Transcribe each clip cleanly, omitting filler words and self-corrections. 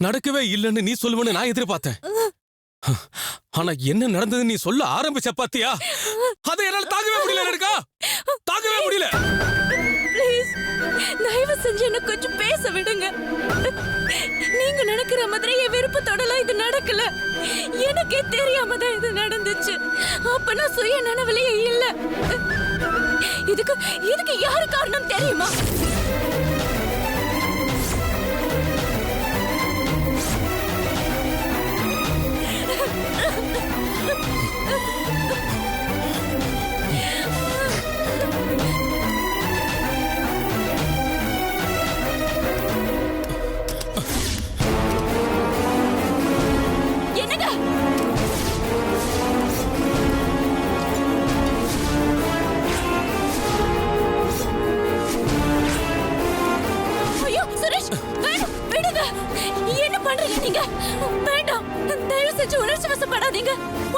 நடக்கவே இல்லைன்னு நீ சொல்லுவேன்னு நான் எதிர்பார்த்தேன். ஆனா என்ன நடந்தது நீ சொல்ல ஆரம்பிச்ச பாத்தியா? அதை என்னால தாங்கவே முடியல ரேணுகா, தாங்கவே முடியல. ப்ளீஸ் தயவு செஞ்சு என்ன கொஞ்சம் பேச விடுங்க. நீங்க நினைக்கிற மாதிரி என் விருப்பத்தோடலாம் இது நடக்கல. எனக்கே தெரியாம தான் இது நடந்துச்சு. அப்ப நான் சுய நினைவிலேயே இல்ல. இதுக்கு யாரு காரணம் தெரியுமா?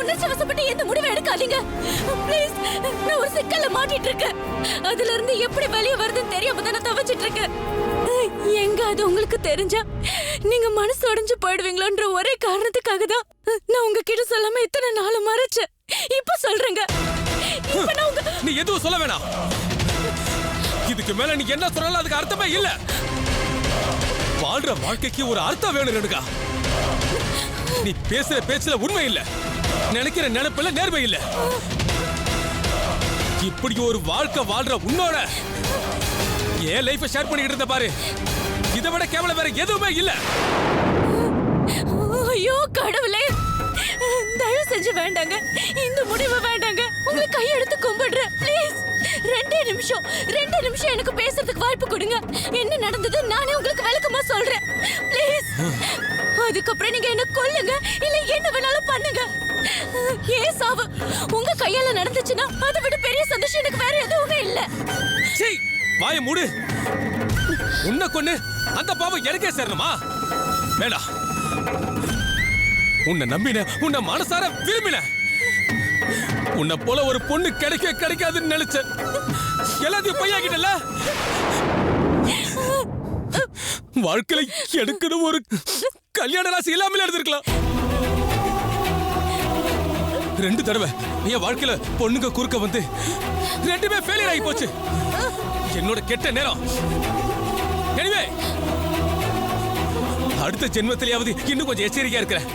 உணர்ச்சி வசப்பட்டு எந்த முடிவை எடுக்காதீங்க ப்ளீஸ். நான் ஒரு சிக்கல்ல மாட்டிட்டு இருக்கேன். அதுல இருந்து எப்படி வெளியே வருதுன்னு தெரியாம தான் நான் தவிச்சிட்டு இருக்கேன். எங்க அது உங்களுக்கு தெரிஞ்சா நீங்க மனசு உடைஞ்சு போயிடுவீங்களோன்ற ஒரே காரணத்துக்காக தான் நான் உங்ககிட்ட சொல்லாம இத்தனை நாள் மறைச்சேன். இப்ப சொல்றேங்க. நீ எதுவும் சொல்ல வேணாம். இதுக்கு மேல நீ என்ன சொன்னாலும் அதுக்கு அர்த்தமே இல்ல. வாழ்ற வாழ்க்கைக்கு ஒரு அர்த்தம் வேணும் ரேணுகா. நீ பேசுற பேச்சுல உண்மை இல்ல, நினைக்கிற நினைப்புல நேர்மை இல்ல. இப்படி ஒரு வாழ்க்கை வாழ்ற உன்னோட என் லைஃபை ஷேர் பண்ணிக்கிட்டு இருந்த பாரு, இதை விட கேவலம் வேற எதுவுமே இல்ல. ஐயோ கடவுளே, தயவு செஞ்சு வேண்டாங்க, இந்த முடிவு வேண்டாங்க. உங்களை கையெடுத்து கும்பிடுறேன் ப்ளீஸ். ரெண்டே நிமிஷம் எனக்கு பேசுறதுக்கு வாய்ப்பு கொடுங்க. என்ன நடந்தது நானே உங்களுக்கு விளக்கமா சொல்றேன் ப்ளீஸ். அதுக்கப்புறம் நீங்க என்ன கொல்லுங்க, இல்ல என்ன வேணாலும் பண்ணுங்க. ஏன் சாவு உங்க கையால நடந்துச்சுன்னா அதை விட பெரிய சந்தோஷம் எனக்கு வேற எதுவுமே இல்ல. சீ, வாயை மூடு. உன்னை கொன்னு அந்த பாவம் எனக்கே சேரணுமா? வேணாம். உன்னை நம்பின, உன்னை மனசார விரும்பின, உன்னை போல ஒரு பொண்ணு கிடைக்காதுன்னு நினைச்ச. எல்லாத்தையும் பையாக்கிட்டல. வாழ்க்கையில எடுக்கிற ஒரு கல்யாண ராசி இல்லாமலே எடுத்திருக்கலாம். 2 தடவை என் வாழ்க்கையில பொண்ணுங்க குறுக்க வந்து 2மே ஃபெயிலியர் ஆகி போச்சு. என்னோட கெட்ட நேரம். எனிவே, அடுத்த ஜென்மத்திலேயாவது இன்னும் கொஞ்சம் எச்சரிக்கையா இருக்கிறேன்.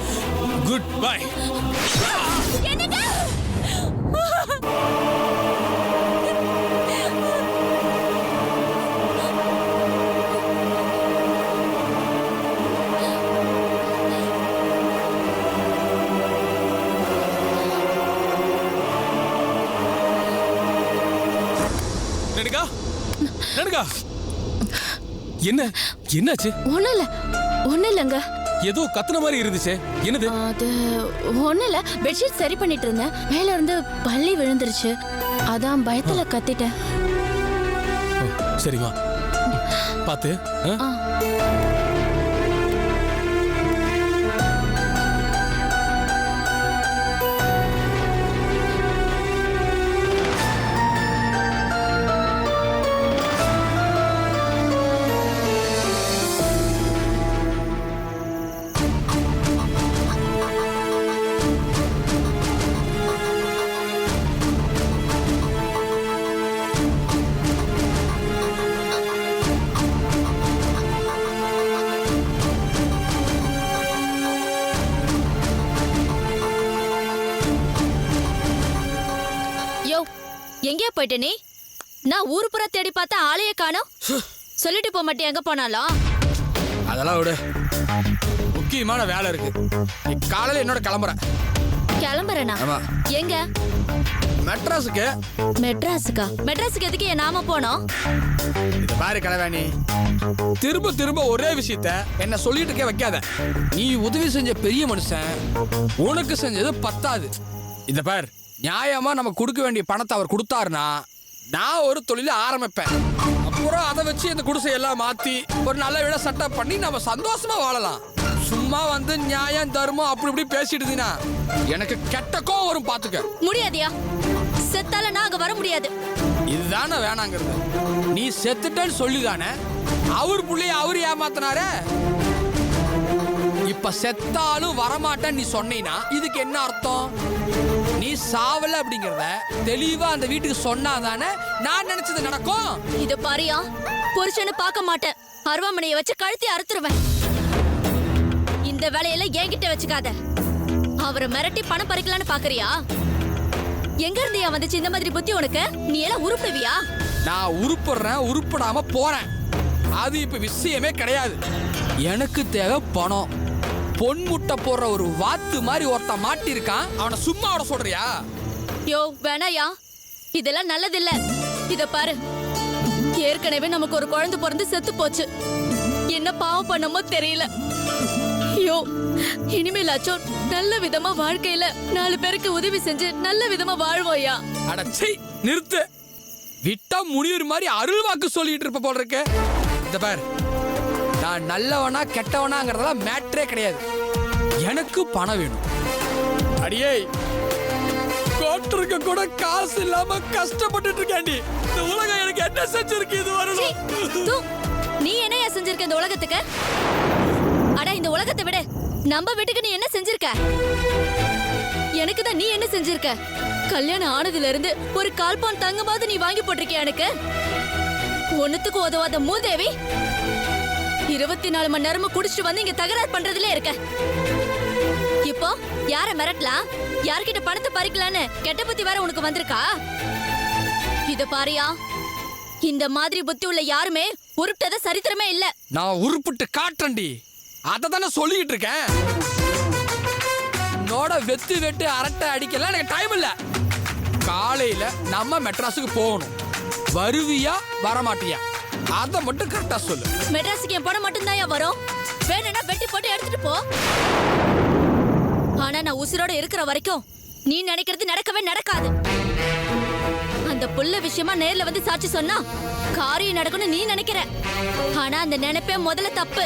Good bye. ரேணுகா, என்னாச்சு? ஒண்ணு இல்லங்க. ஏதோ கத்துன மாதிரி இருந்துச்சு. என்னது? அது ஒண்ணு இல்ல. பெட்ஷீட் சரி பண்ணிட்டு இருந்தேன். மேல இருந்து பல்லி விழுந்துருச்சு. அதான் பயத்துல கத்திட்டேன். சரிமா, பாத்து. எங்கேயா போயிட்ட நீ? நான் ஊரு புற தேடி பார்த்த ஆளையே காணோம். சொல்லிட்டு போக மாட்டேன் எங்க போனாலும். அதெல்லாம் விடு, முக்கியமான வேலை இருக்கு. காலையில என்னோட கிளம்புறேனா? எங்க? மெட்ராஸுக்கு. மெட்ராஸுக்கு எதுக்கு என் நாம போனோம்? இது பாரு கலவாணி, திரும்ப ஒரே விஷயத்த என்ன சொல்லிட்டு வைக்காத. நீ உதவி செஞ்ச பெரிய மனுஷன், உனக்கு செஞ்சது பத்தாது. இந்த பார், நியாயமா நம்ம கொடுக்க வேண்டிய பணத்தை அவர் கொடுத்தாருன்னா நான் ஒரு தொழில ஆரம்பிப்பேன். அப்புறம் அதை வச்சு இந்த குடிசை எல்லாம் மாத்தி ஒரு நல்ல விட செட்டப் பண்ணி நம்ம சந்தோஷமா வாழலாம். சும்மா வந்து நியாயம் தர்மம் அப்படி இப்படி பேசிடுதுன்னா எனக்கு கெட்ட கோவம் வரும். பாத்துக்க முடியாதியா? செத்தால நான் அங்க வர முடியாது. இதுதானே வேணாங்கிறது. நீ செத்துட்டேன்னு சொல்லிதானே அவர் புள்ளைய அவரு ஏமாத்தினாரே. இப்ப செத்தாலும் வரமாட்டேன்னு நீ சொன்னீனா இதுக்கு என்ன அர்த்தம்? நீ சாவல அப்படிங்கறத தெளிவா அந்த வீட்டுக்கு சொன்னாதானே நான் நினைச்சது நடக்கும். இத பாரியா, புருஷனை பார்க்க மாட்டேன், அருவாமனைய வச்சு கழுத்தி அறுத்துருவேன். இந்த வேலையெல்லாம் என்கிட்ட வச்சுக்காத. அவரை மிரட்டி பணம் பறிக்கலான்னு பாக்குறியா? எங்க இருந்தியா வந்துச்சு இந்த மாதிரி புத்தி உனக்கு? நீ எல்லாம் உருப்பிடுவியா? நான் உருப்படுறேன், உருப்படாம போறேன், அது இப்ப விஷயமே கிடையாது. எனக்கு தேவை பணம். பொன் முட்டை போடுற ஒரு வாத்து மாதிரி ஒருத்தன் மாட்டி இருக்கான், அவனை சும்மா விட சொல்றியா? யோ வேணாயா, இதெல்லாம் நல்லதில்ல. இத பாரு, ஏற்கனவே நமக்கு ஒரு குழந்தை பிறந்து செத்து போச்சு. என்ன பாவம் பண்ணமோ தெரியல. யோ இனிமேலாச்சும் நல்ல விதமா வாழ்க்கையில 4 பேருக்கு உதவி செஞ்சு நல்ல விதமா வாழ்வோயா. அடச்சி நிறுத்து. விட்டா முனிவர் மாதிரி அருள் வாக்கு சொல்லிட்டு இருப்ப போல இருக்கு. இந்த பார், நான் நல்லவனா கெட்டவனாங்கிறதெல்லாம் மேட்டரே கிடையாது. எனக்கு பணம் வேணும். அடியே, கோட்டருக்கு கூட காசு இல்லாம கஷ்டப்பட்டுட்டு இருக்கேன்டி. இந்த உலகம் எனக்கு என்ன செஞ்சிருக்கு இது வரணும். நீ என்னையா செஞ்சிருக்க இந்த உலகத்துக்கு? அட இந்த உலகத்தை விட நம்ம வீட்டுக்கு நீ என்ன செஞ்சிருக்க? எனக்கு தான் நீ என்ன செஞ்சிருக்க? கல்யாணம் ஆனதுல இருந்து ஒரு 1/4 பவுன் தங்கமாவது நீ வாங்கி போட்டிருக்கியா எனக்கு? ஒண்ணுத்துக்கு உதவாத மூதேவி, 24 மணி நேரமும் குடிச்சிட்டு வந்து இங்க தகராறு பண்றதுல இருக்க. இப்போ யார மிரட்டலாம், யார்கிட்ட பணத்தை பறிக்கலான்னு கெட்ட புத்தி வேற உனக்கு வந்திருக்கா? இத பாரியா, இந்த மாதிரி புத்தி உள்ள யாருமே உருப்பிட்டத சரித்திரமே இல்ல. நான் உருப்பிட்டு காட்டண்டி, அதை தானே சொல்லிட்டு இருக்கேன். என்னோட வெத்து வெட்டு அரட்டை அடிக்கலாம் எனக்கு டைம் இல்ல. காலையில நம்ம மெட்ராஸுக்கு போகணும். வருவியா வரமாட்டியா அதை மட்டும் கரெக்டா சொல்லு. மெட்ராஸுக்கு என் பணம் மட்டும் தான் வரும். வேணும்னா வெட்டி போட்டு எடுத்துட்டு போ. ஆனா நான் உசுரோட இருக்கிற வரைக்கும் நீ நினைக்கிறது நடக்கவே நடக்காது. அந்த புள்ள விஷயமா நேர்ல வந்து சாட்சி சொன்னா காரியம் நடக்கும்னு நீ நினைக்கிற. ஆனா அந்த நினைப்பே முதல்ல தப்பு.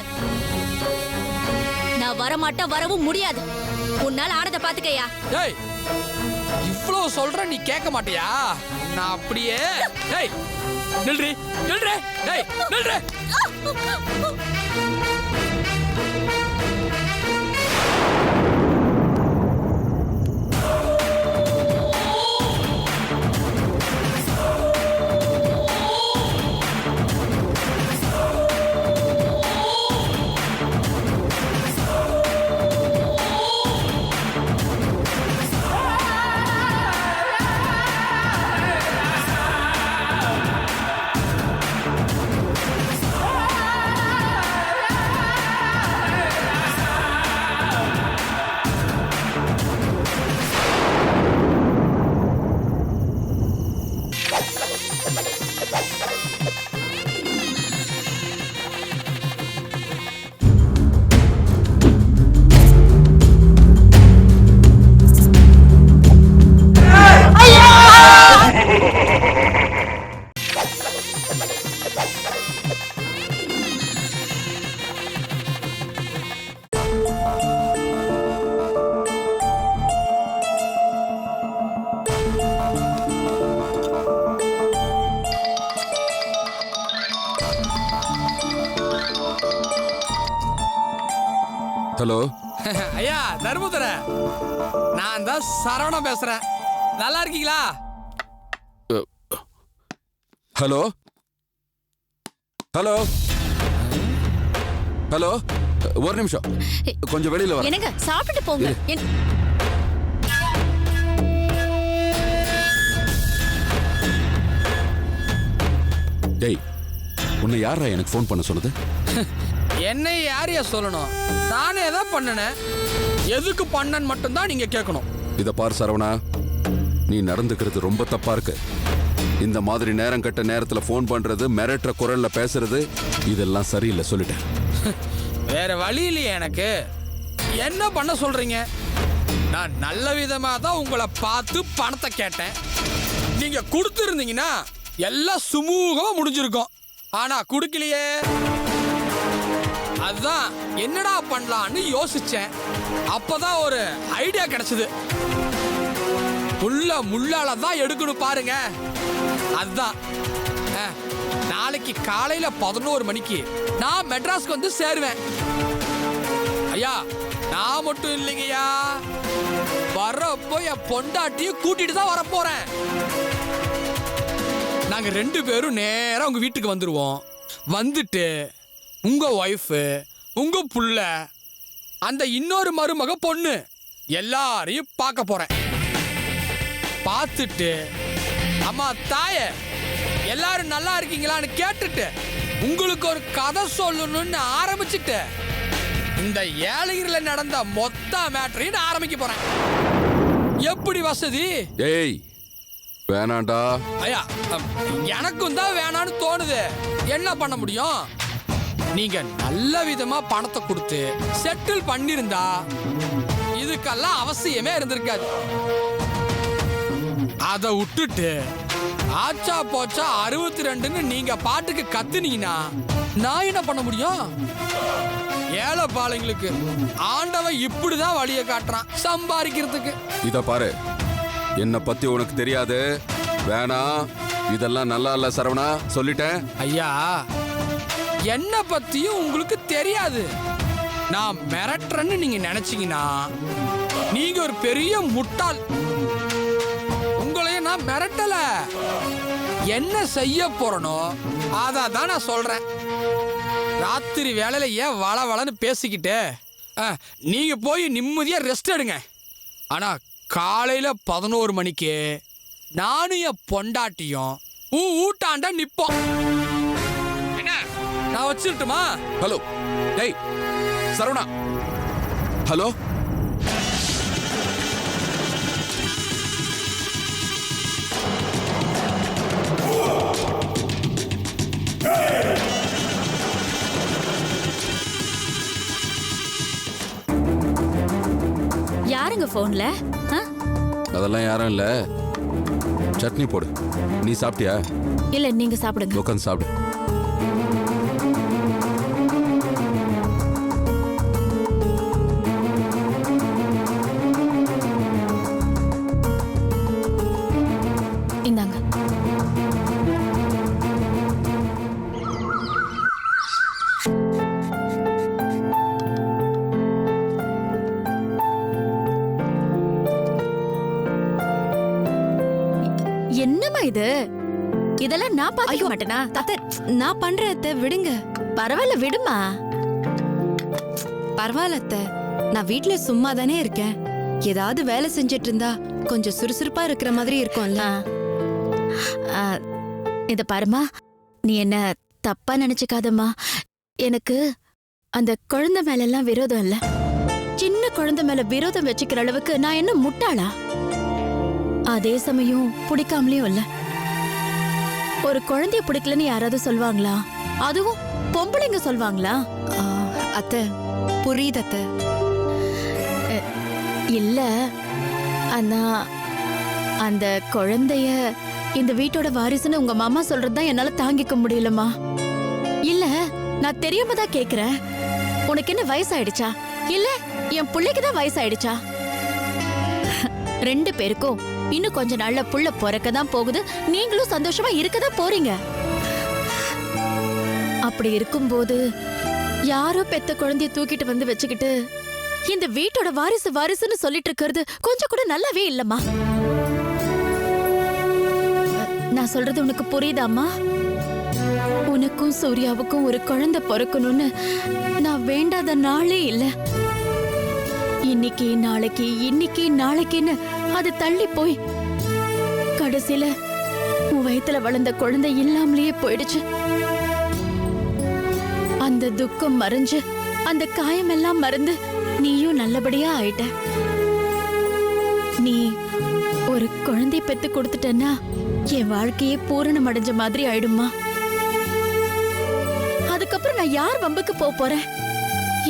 நான் வரமாட்டேன், வரவும் முடியாது. உன்னால ஆனத பாத்துக்கையா. டேய், இவ்வளவு சொல்ற நீ கேட்க மாட்டியா? நான் அப்படியே டேய் நில்றி நில்றே. டேய் நில்றே. ஹலோ. ஐயா தர்மபுர, நான் தான் சரவணன் பேசுறேன். நல்லா இருக்கீங்களா? ஹலோ ஹலோ ஹலோ, ஒரு நிமிஷம், கொஞ்சம் வெளியில வர. என்னங்க சாப்பிட்டு போங்க. டேய், உன்னை யாரா எனக்கு ஃபோன் பண்ண சொன்னது? என்னை யாரையா சொல்லணும்? நானே தான் பண்ணனேன். எதுக்கு பண்ணன்னு மட்டும்தான் நீங்க கேட்கணும். இத பார் சரவணா, நீ நடந்துக்கிறது ரொம்ப தப்பா இருக்கு. இந்த மாதிரி நேரம் கட்ட நேரத்துல ஃபோன் பண்றது, மிரட்டுற குரல்ல பேசுறது, இதெல்லாம் சரியில்லை, சொல்லிட்டேன். வேற வழி இல்லையே எனக்கு. என்ன பண்ண சொல்றீங்க? நான் நல்ல விதமா தான் உங்களை பார்த்து பணத்தை கேட்டேன். நீங்க கொடுத்துருந்தீங்கன்னா எல்லாம் சுமூகமா முடிஞ்சிருக்கும். ஆனா கொடுக்கலையே. அதுதான் என்னடா பண்ணலான்னு யோசிச்சேன். அப்பதான் ஒரு ஐடியா கிடைச்சது. முள்ளால தான் எடுக்கணும் பாருங்க. அதுதான் நாளைக்கு காலையில 11 மணிக்கு நான் மெட்ராஸ்க்கு வந்து சேருவேன். ஐயா, நான் மட்டும் இல்லைங்கய்யா, வர்றப்போ என் பொண்டாட்டியும் கூட்டிட்டு தான் வரப்போறேன். நாங்க 2 பேரும் நேரா உங்க வீட்டுக்கு வந்துருவோம். வந்துட்டு உங்க ஒய்ஃப், உங்க புள்ள, அந்த இன்னொரு மருமக பொண்ணு எல்லாரையும் பார்க்க போறேன். பார்த்துட்டு அம்மா தாயே எல்லாரும் நல்லா இருக்கீங்களான்னு கேட்டுட்டு உங்களுக்கு ஒரு கதை சொல்லணும்னு ஆரம்பிச்சுட்டு இந்த ஏலகிரியில் நடந்த மொத்த மேட்டரையும் ஆரம்பிக்க போறேன். எப்படி வசதி? ஏய் வேணாண்டா. ஐயா, எனக்கும் தான் வேணான்னு தோணுது. என்ன பண்ண முடியும்? நீங்க நல்ல விதமா பணத்தை கொடுத்து செட்டில் பண்ணிருந்தா இதுக்கெல்லாம் அவசியமே இருந்திருக்காது. அதை விட்டுட்டு ஆச்சா போச்சா 62ன்னு நீங்க பாட்டுக்கு கத்துனீங்கன்னா நான் என்ன பண்ண முடியும்? ஏழை பாளைங்களுக்கு ஆண்டவன் இப்படிதான் வழியை காட்டுறான் சம்பாதிக்கிறதுக்கு. இத பாரு, என்ன பத்தி உனக்கு தெரியாது. வேணாம், இதெல்லாம் நல்லா இல்ல சரவணா, சொல்லிட்டேன். ஐயா, என்ன பத்தியும் உங்களுக்கு தெரியாது. நான் மிரட்டுறேன்னு நீங்க நினைச்சீங்கன்னா நீங்க ஒரு பெரிய முட்டாள். உங்களையும் நான் மிரட்டல. என்ன செய்ய போறனோ அதை தான் நான் சொல்றேன். ராத்திரி வேலையில ஏன் வளவளன்னு பேசிக்கிட்டு நீங்க போய் நிம்மதியா ரெஸ்ட் எடுங்க. ஆனா காலையில 11 மணிக்கு நானும் என் பொண்டாட்டியும் ஊட்டாண்டா நிப்போம். என்ன, நான் வச்சிருட்டுமா? ஹலோ, டேய் சரவணா, ஹலோ. யாருங்க போன்ல? அதெல்லாம் யாரும் இல்ல. சட்னி போடு. நீ சாப்பிட்டியா? இல்ல, நீங்க சாப்பிடுங்க. உட்காந்து சாப்பிடு. இந்தாங்க. என்னம்மா இது? இதெல்லாம் நான் பாத்துக்க மாட்டேனா? அத்தை, நான் பண்றத விடுங்க. பரவாயில்ல, விடுமா. பரவாயில்ல அத்தை, நான் வீட்ல சும்மா தானே இருக்கேன். ஏதாவது வேலை செஞ்சிட்டு இருந்தா கொஞ்சம் சுறுசுறுப்பா இருக்கிற மாதிரி இருக்கும்ல. இத பாருமா, நீ என்ன தப்பா நினைச்சுக்காதம்மா. எனக்கு அந்த குழந்தை மேல எல்லாம் விரோதம் இல்ல. சின்ன குழந்தை மேல விரோதம் வச்சுக்கிற அளவுக்கு நான் என்ன முட்டாளா? அதே சமயம் பிடிக்காமலையும் இல்ல. ஒரு குழந்தைய பிடிக்கலன்னு யாராவது சொல்வாங்களா? அதுவும் பொம்பளைங்க சொல்வாங்களா? அத்தை, புரியுது அத்தை. இல்ல, ஆனா அந்த குழந்தைய இந்த வீட்டோட வாரிசுன்னு உங்க மாமா சொல்றதுதான் என்னால தாங்கிக்க முடியலமா. இல்ல, நான் தெரியாம தான் கேக்குறேன். உனக்கு என்ன வயசாயிடுச்சா? இல்ல என் பிள்ளைக்கு தான் வயசாயிடுச்சா? 2 பேருக்கும் இன்னும் கொஞ்ச நாள்ல புள்ள பிறக்க தான் போகுது. நீங்களும் சந்தோஷமா இருக்கதான் போறீங்க. அப்படி இருக்கும்போது யாரோ பெத்த குழந்தைய தூக்கிட்டு வந்து வச்சுக்கிட்டு இந்த வீட்டோட வாரிசு வாரிசுன்னு சொல்லிட்டு இருக்கிறது கொஞ்சம் கூட நல்லாவே இல்லம்மா. நான் சொல்றது உனக்கு புரியுதாம்மா? உனக்கும் சூர்யாவுக்கும் ஒரு குழந்தை பிறக்கணும்னு நான் வேண்டாத நாளே இல்ல. இன்னைக்கு நாளைக்கு, இன்னைக்கு நாளைக்குன்னு அது தள்ளி போய் கடைசியில உன் வயித்துல வளர்ந்த குழந்தை இல்லாமலேயே போயிடுச்சு. அந்த துக்கம் மறைஞ்சு, அந்த காயமெல்லாம் மறந்து நீயும் நல்லபடியா ஆயிட்ட. நீ ஒரு குழந்தை பெத்து கொடுத்துட்டன்னா என் வாழ்க்கையே பூரணம் அடைஞ்ச மாதிரி ஆயிடுமா. அதுக்கப்புறம் நான் யார் வம்புக்கு போறேன்?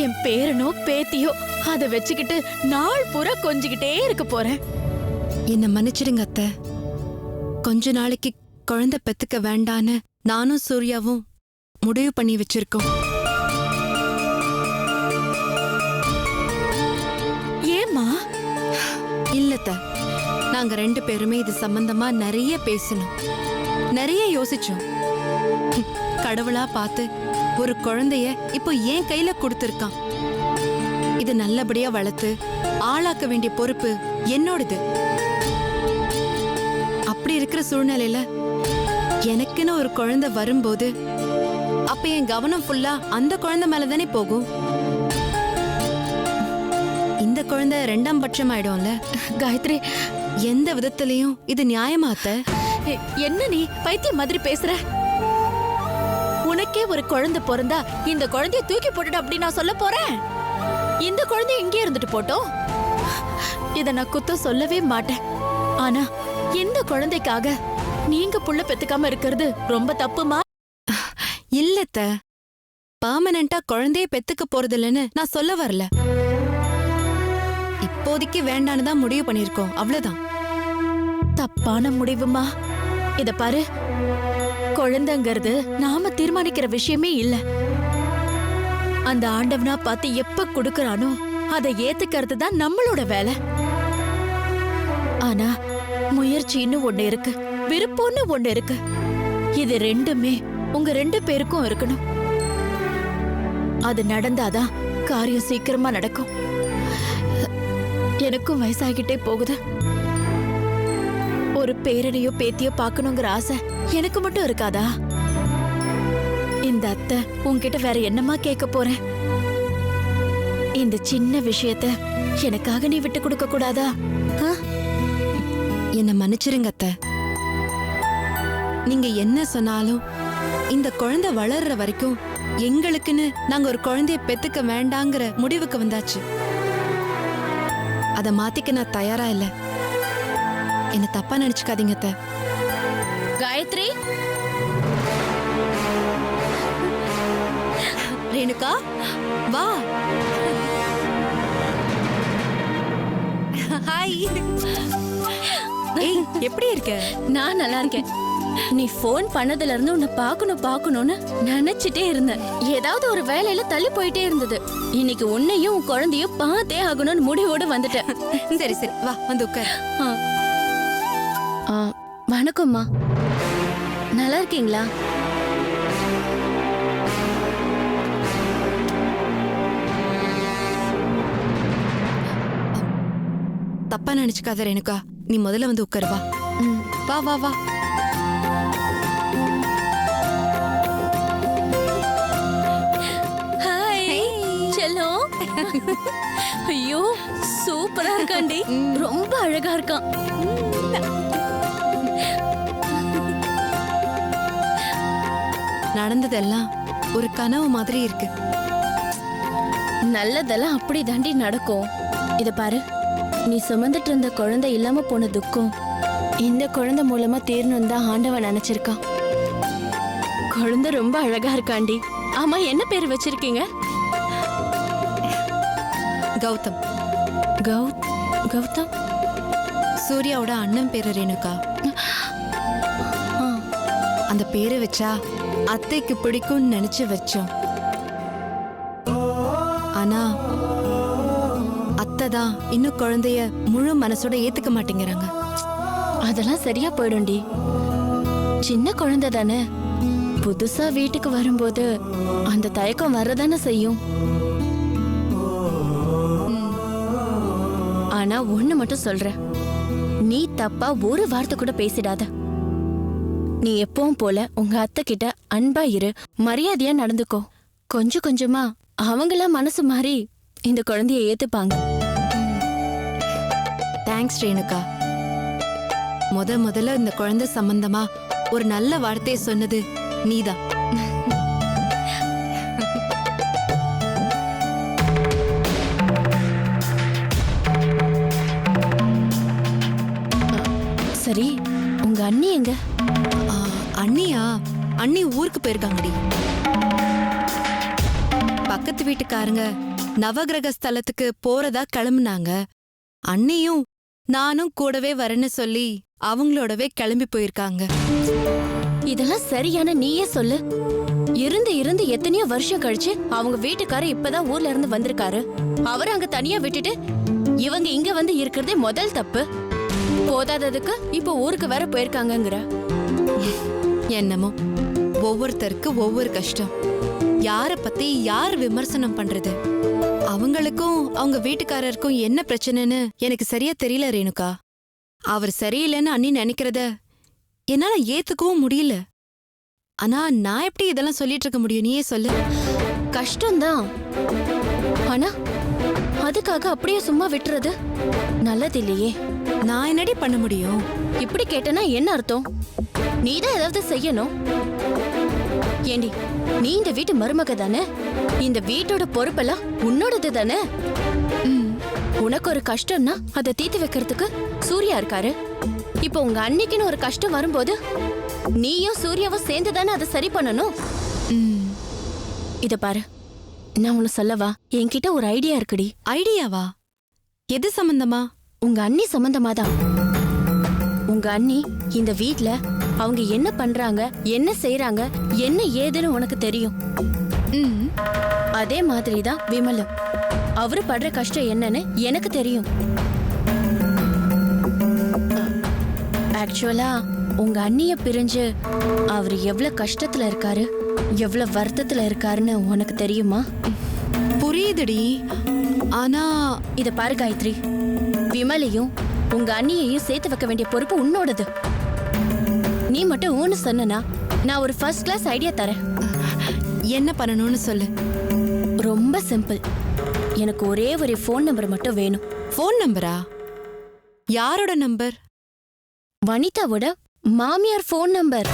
என் பேரனோ பேத்தியோ அதை வச்சுக்கிட்டு நாள் பூரா கொஞ்சிக்கிட்டே இருக்க போறேன். என்ன மன்னிச்சிடுங்க அத்தை. கொஞ்ச நாளைக்கு குழந்தை பெத்துக்க வேண்டான்னு நானும் சூர்யாவும் முடிவு பண்ணி வச்சிருக்கோம். ஏம்மா? இல்லத்த, நாங்க 2 பேருமே இது சம்பந்தமா நிறைய பேசணும், நிறைய யோசிச்சோம். கடவுளா பார்த்து ஒரு குழந்தைய இப்போ என் கையில கொடுத்திருக்கான். இது நல்லபடியா வளர்த்து ஆளாக்க வேண்டிய பொறுப்பு என்னோடது. அப்படி இருக்கிற சூழ்நிலையில எனக்குன்னு ஒரு குழந்தை வரும்போது அப்ப என் கவனம் ஃபுல்லா அந்த குழந்தை மேலதானே போகும். இந்த குழந்தை 2ஆம் பட்சம் ஆயிடும்ல. காயத்ரி, எந்த விதத்திலையும் இது நியாயமாத்த? என்ன நீ பைத்தியம் மாதிரி பேசுற? உனக்கே ஒரு குழந்தை பிறந்தா இந்த குழந்தைய தூக்கி போட்டுடு அப்படி நான் சொல்ல போறேன்? இந்த குழந்தை இங்கே இருந்துட்டு போட்டோம். இத நான் குத்தம் சொல்லவே மாட்டேன். ஆனா இந்த குழந்தைக்காக நீங்க புள்ள பெத்துக்காம இருக்கிறது ரொம்ப தப்புமா? இல்லத்த, பெர்மனண்டா குழந்தைய பெத்துக்க போறது இல்லைன்னு நான் சொல்ல வரல. இப்போதைக்கு வேண்டான்னு தான் முடிவு பண்ணிருக்கோம், அவ்வளவுதான். தப்பான முடிவுமா. இத பாரு, குழந்தைங்கிறது நாம தீர்மானிக்கிற விஷயமே இல்ல. அந்த ஆண்டவனா பார்த்து எப்ப கொடுக்கறானோ அதை ஏத்துக்கிறது தான் நம்மளோட வேலை. ஆனா முயற்சின்னு ஒண்ணு இருக்கு, விருப்பம்னு ஒண்ணு இருக்கு. இது ரெண்டுமே உங்க 2 பேருக்கும் இருக்கணும். அது நடந்தாதான் காரியம் சீக்கிரமா நடக்கும். எனக்கும் வயசாகிட்டே போகுது. ஒரு பேரனையோ பேத்தியோ பார்க்கணுங்கிற ஆசை எனக்கு மட்டும் இருக்காதா? இந்த அத்தை உன்கிட்ட வேற என்னமா கேட்க போறேன்? இந்த சின்ன விஷயத்த எனக்காக நீ விட்டு கொடுக்க கூடாதா? என்ன மன்னிச்சிருங்க அத்த. நீங்க என்ன சொன்னாலும் இந்த குழந்தை வளர்ற வரைக்கும் எங்களுக்குன்னு நாங்க ஒரு குழந்தைய பெத்துக்க வேண்டாங்கிற முடிவுக்கு வந்தாச்சு. அத மாத்திக்க நான் தயாரா இல்ல. என்ன தப்பா நினைச்சுக்காதீங்க அத்த. காயத்ரி, ரேணுகா வா. ஹாய். ஏய், எப்படி இருக்க? நான் நல்லா இருக்கேன். நீ ஃபோன் பண்ணதுல இருந்து உன்னை பார்க்கணும்னு நினைச்சிட்டே இருந்தேன். ஏதாவது ஒரு வேலையில தள்ளி போயிட்டே இருந்தது. இன்னைக்கு உன்னையும் உன் குழந்தையும் பார்த்தே ஆகணும்னு முடிவோடு வந்துட்டேன். சரி சரி, வா வந்து உட்கார். வணக்கம்மா, நல்லா இருக்கீங்களா? தப்பா நினைச்சுக்காத ரேணுகா, நீ முதல்ல வந்து உட்காரு. வா வா வா வா. ஐயோ, சூப்பரா இருக்காண்டி. ரொம்ப அழகா இருக்கான். நடந்ததெல்லாம் ஒரு கனவு மாதிரி இருக்கு. நல்லதெல்லாம் அப்படி தாண்டி நடக்கும். இத பாரு, நீ சுமந்துட்டு இருந்த குழந்தை இல்லாம போன துக்கம் இந்த குழந்தை மூலமா தீரணும் தான் ஆண்டவன் நினைச்சிருக்கான். குழந்தை ரொம்ப அழகா இருக்காண்டி. ஆமா, என்ன பேர் வச்சிருக்கீங்க? கௌதம். கௌதம் சூர்யாவோட அண்ணன் பேரு ரேணுகா. அந்த பேரை வச்சா அத்தைக்கு பிடிக்கும்னு நினைச்சு வச்சோம். ஆனா அத்தை தான் இன்னும் குழந்தைய முழு மனசோட ஏத்துக்க மாட்டேங்கிறாங்க. அதெல்லாம் சரியா போயிடும்டி. சின்ன குழந்தை தானே, புதுசா வீட்டுக்கு வரும்போது அந்த தயக்கம் வரதானே செய்யும். ஆனா ஒண்ணு மட்டும் சொல்றேன், நீ தப்பா ஒரு வார்த்தை கூட பேசிடாத. நீ எப்பவும் போல உங்க அத்தை கிட்ட அன்பா இரு, மரியாதையா நடந்துக்கோ. கொஞ்சம் கொஞ்சமா அவங்களா மனசு மாறி இந்த குழந்தைய ஏத்துப்பாங்க. தேங்க்ஸ் ரேணுகா. முதல்ல இந்த குழந்தை சம்பந்தமா ஒரு நல்ல வார்த்தையை சொன்னது நீதான். சரி, உங்க அண்ணி எங்க? அண்ணியா? அண்ணி ஊருக்கு போயிருக்காங்கடி. பக்கத்து வீட்டுக்காரங்க நவகிரக ஸ்தலத்துக்கு போறதா கிளம்புனாங்க. அண்ணியும் நானும் கூடவே வரேன்னு சொல்லி அவங்களோடவே கிளம்பி போயிருக்காங்க. இதெல்லாம் சரியான நீயே சொல்லு. இருந்து எத்தனையோ வருஷம் கழிச்சு அவங்க வீட்டுக்காரர் இப்பதான் ஊர்ல இருந்து வந்திருக்காரு. அவர் அங்க தனியா விட்டுட்டு இவங்க இங்க வந்து இருக்கிறதே முதல் தப்பு. போதாததுக்கு இப்ப ஊருக்கு வேற போயிருக்காங்கங்கிற. என்னமோ ஒவ்வொருத்தருக்கு ஒவ்வொரு கஷ்டம். யார பத்தி யார் விமர்சனம் பண்றது? அவங்களுக்கும் அவங்க வீட்டுக்காரருக்கும் என்ன பிரச்சனைன்னு எனக்கு சரியா தெரியல ரேணுகா. அவர் சரியில்லைன்னு அண்ணி நினைக்கிறத என்னால ஏத்துக்கவும் முடியல. ஆனா நான் எப்படி இதெல்லாம் சொல்லிட்டு இருக்க முடியும், நீயே சொல்லு. கஷ்டம்தான், ஆனா அதுக்காக அப்படியே சும்மா விட்டுறது நல்லது இல்லையே. நான் என்னடி பண்ண முடியும்? இப்படி கேட்டனா என்ன அர்த்தம்? நீதான் ஏதாவது செய்யணும். ஏண்டி, நீ இந்த வீட்டு மருமக தானே? இந்த வீட்டோட பொறுப்பெல்லாம் உன்னோடது தானே? உனக்கு ஒரு கஷ்டம்னா அதை தீர்த்து வைக்கிறதுக்கு சூர்யா இருக்காரு. இப்போ உங்க அன்னைக்குன்னு ஒரு கஷ்டம் வரும்போது நீயும் சூர்யாவும் சேர்ந்து தானே அதை சரி பண்ணணும். இத பாரு, நான் உன்னை சொல்லவா, என்கிட்ட ஒரு ஐடியா இருக்குடி. ஐடியாவா? எது சம்பந்தமா? உங்க அண்ணி சம்பந்தமாதான். உங்க அண்ணி இந்த வீட்ல அவங்க என்ன பண்றாங்க, என்ன செய்யறாங்க, என்ன ஏதுன்னு உனக்கு தெரியும். அதே மாதிரிதான் விமலும். அவரு படுற கஷ்டம் என்னன்னு எனக்கு தெரியும். ஆக்சுவலா உங்க அண்ணிய பிரிஞ்சு அவரு எவ்வளவு கஷ்டத்துல இருக்காரு, எவ்வளவு வருத்தத்துல இருக்காருன்னு உனக்கு தெரியுமா? புரியுதுடி, ஆனா இத பாரு காயத்ரி, விமலையும் உங்க அண்ணியையும் சேர்த்து வைக்க வேண்டிய பொறுப்பு உன்னோடது. நீ மட்டும் ஊன்னு சொன்னா நான் ஒரு ஃபர்ஸ்ட் கிளாஸ் ஐடியா தரேன். என்ன பண்ணணும்னு சொல்லு. ரொம்ப சிம்பிள். எனக்கு ஒரே ஒரு ஃபோன் நம்பர் மட்டும் வேணும். ஃபோன் நம்பரா? யாரோட நம்பர்? வனிதாவோட மாமியார் ஃபோன் நம்பர்.